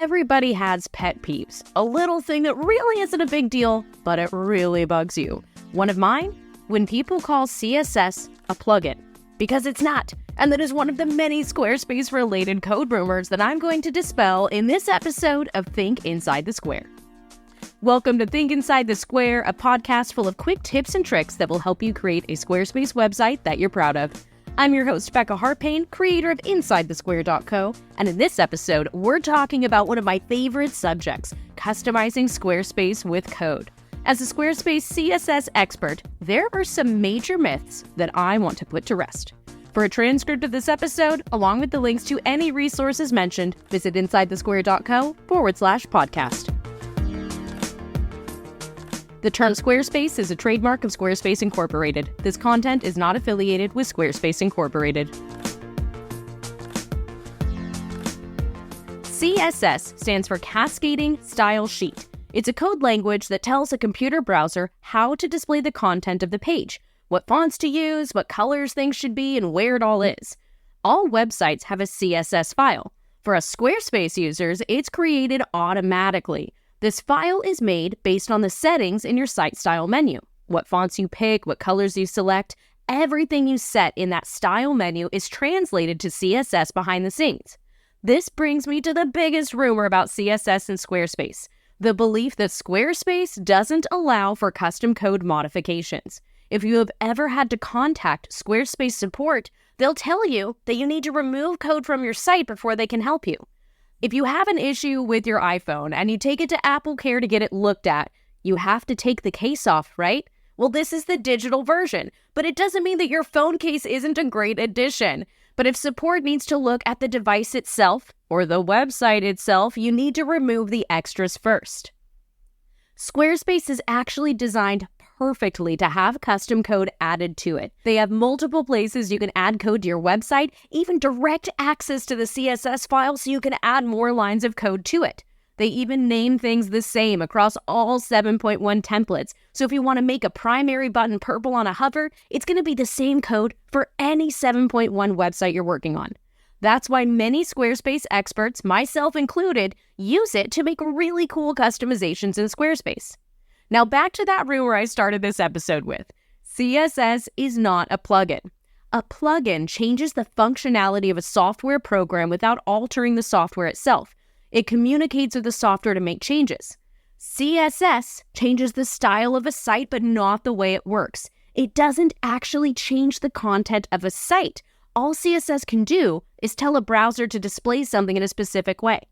Everybody has pet peeves, a little thing that really isn't a big deal, but it really bugs you. One of mine? When people call CSS a plugin, because it's not. And that is one of the many Squarespace-related code rumors that I'm going to dispel in this episode of Think Inside the Square. Welcome to Think Inside the Square, a podcast full of quick tips and tricks that will help you create a Squarespace website that you're proud of. I'm your host, Becca Harpain, creator of InsideTheSquare.co, and in this episode, we're talking about one of my favorite subjects, customizing Squarespace with code. As a Squarespace CSS expert, there are some major myths that I want to put to rest. For a transcript of this episode, along with the links to any resources mentioned, visit InsideTheSquare.co/podcast. The term Squarespace is a trademark of Squarespace Incorporated. This content is not affiliated with Squarespace Incorporated. CSS stands for Cascading Style Sheet. It's a code language that tells a computer browser how to display the content of the page, what fonts to use, what colors things should be, and where it all is. All websites have a CSS file. For us Squarespace users, it's created automatically. This file is made based on the settings in your site style menu. What fonts you pick, what colors you select, everything you set in that style menu is translated to CSS behind the scenes. This brings me to the biggest rumor about CSS in Squarespace, the belief that Squarespace doesn't allow for custom code modifications. If you have ever had to contact Squarespace support, they'll tell you that you need to remove code from your site before they can help you. If you have an issue with your iPhone and you take it to Apple Care to get it looked at, you have to take the case off, right? Well, this is the digital version, but it doesn't mean that your phone case isn't a great addition. But if support needs to look at the device itself or the website itself, you need to remove the extras first. Squarespace is actually designed perfectly to have custom code added to it. They have multiple places you can add code to your website, even direct access to the CSS file so you can add more lines of code to it. They even name things the same across all 7.1 templates. So if you want to make a primary button purple on a hover, it's going to be the same code for any 7.1 website you're working on. That's why many Squarespace experts, myself included, use it to make really cool customizations in Squarespace. Now back to that rumor I started this episode with. CSS is not a plugin. A plugin changes the functionality of a software program without altering the software itself. It communicates with the software to make changes. CSS changes the style of a site, but not the way it works. It doesn't actually change the content of a site. All CSS can do is tell a browser to display something in a specific way.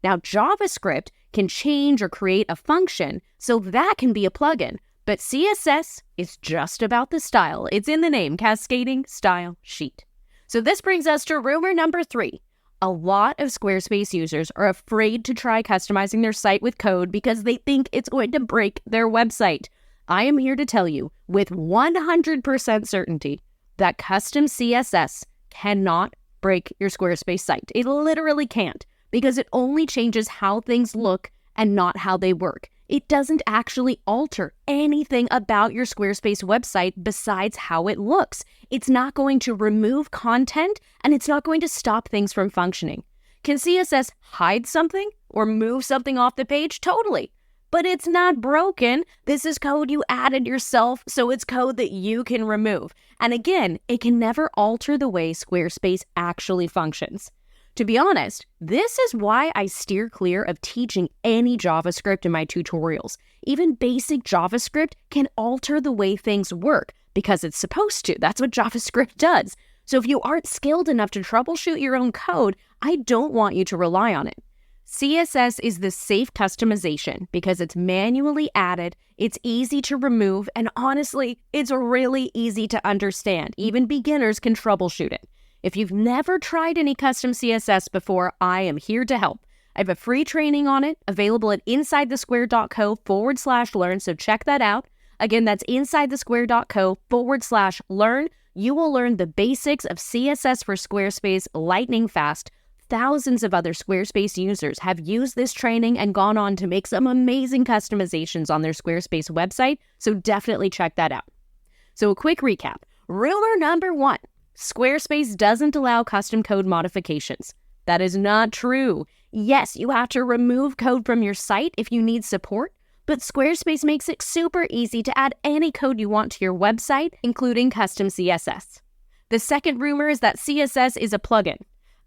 Now, JavaScript can change or create a function, so that can be a plugin. But CSS is just about the style. It's in the name, Cascading Style Sheet. So this brings us to rumor number 3. A lot of Squarespace users are afraid to try customizing their site with code because they think it's going to break their website. I am here to tell you with 100% certainty that custom CSS cannot break your Squarespace site. It literally can't, because it only changes how things look and not how they work. It doesn't actually alter anything about your Squarespace website besides how it looks. It's not going to remove content, and it's not going to stop things from functioning. Can CSS hide something or move something off the page? Totally. But it's not broken. This is code you added yourself, so it's code that you can remove. And again, it can never alter the way Squarespace actually functions. To be honest, this is why I steer clear of teaching any JavaScript in my tutorials. Even basic JavaScript can alter the way things work because it's supposed to. That's what JavaScript does. So if you aren't skilled enough to troubleshoot your own code, I don't want you to rely on it. CSS is the safe customization because it's manually added, it's easy to remove, and honestly, it's really easy to understand. Even beginners can troubleshoot it. If you've never tried any custom CSS before, I am here to help. I have a free training on it available at InsideTheSquare.co/learn, so check that out. Again, that's InsideTheSquare.co/learn. You will learn the basics of CSS for Squarespace lightning fast. Thousands of other Squarespace users have used this training and gone on to make some amazing customizations on their Squarespace website, so definitely check that out. So a quick recap. Rumor number 1, Squarespace doesn't allow custom code modifications. That is not true. Yes, you have to remove code from your site if you need support, but Squarespace makes it super easy to add any code you want to your website, including custom CSS. The second rumor is that CSS is a plugin.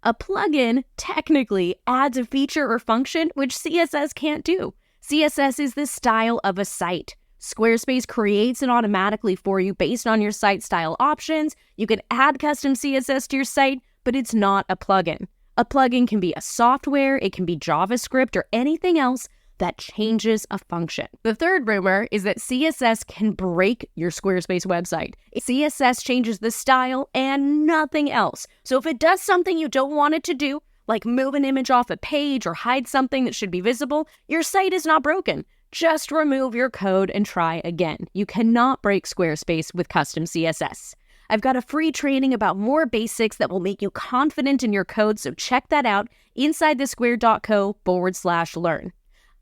A plugin technically adds a feature or function which CSS can't do. CSS is the style of a site. Squarespace creates it automatically for you based on your site style options. You can add custom CSS to your site, but it's not a plugin. A plugin can be a software, it can be JavaScript, or anything else that changes a function. The third rumor is that CSS can break your Squarespace website. CSS changes the style and nothing else. So if it does something you don't want it to do, like move an image off a page or hide something that should be visible, your site is not broken. Just remove your code and try again. You cannot break Squarespace with custom CSS. I've got a free training about more basics that will make you confident in your code, so check that out, InsideTheSquare.co/learn.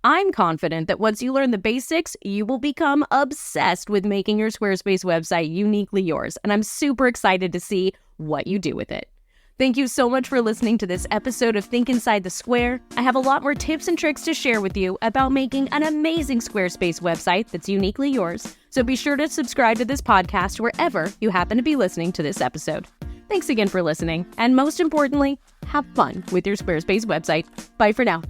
I'm confident that once you learn the basics, you will become obsessed with making your Squarespace website uniquely yours, and I'm super excited to see what you do with it. Thank you so much for listening to this episode of Think Inside the Square. I have a lot more tips and tricks to share with you about making an amazing Squarespace website that's uniquely yours, so be sure to subscribe to this podcast wherever you happen to be listening to this episode. Thanks again for listening, and most importantly, have fun with your Squarespace website. Bye for now.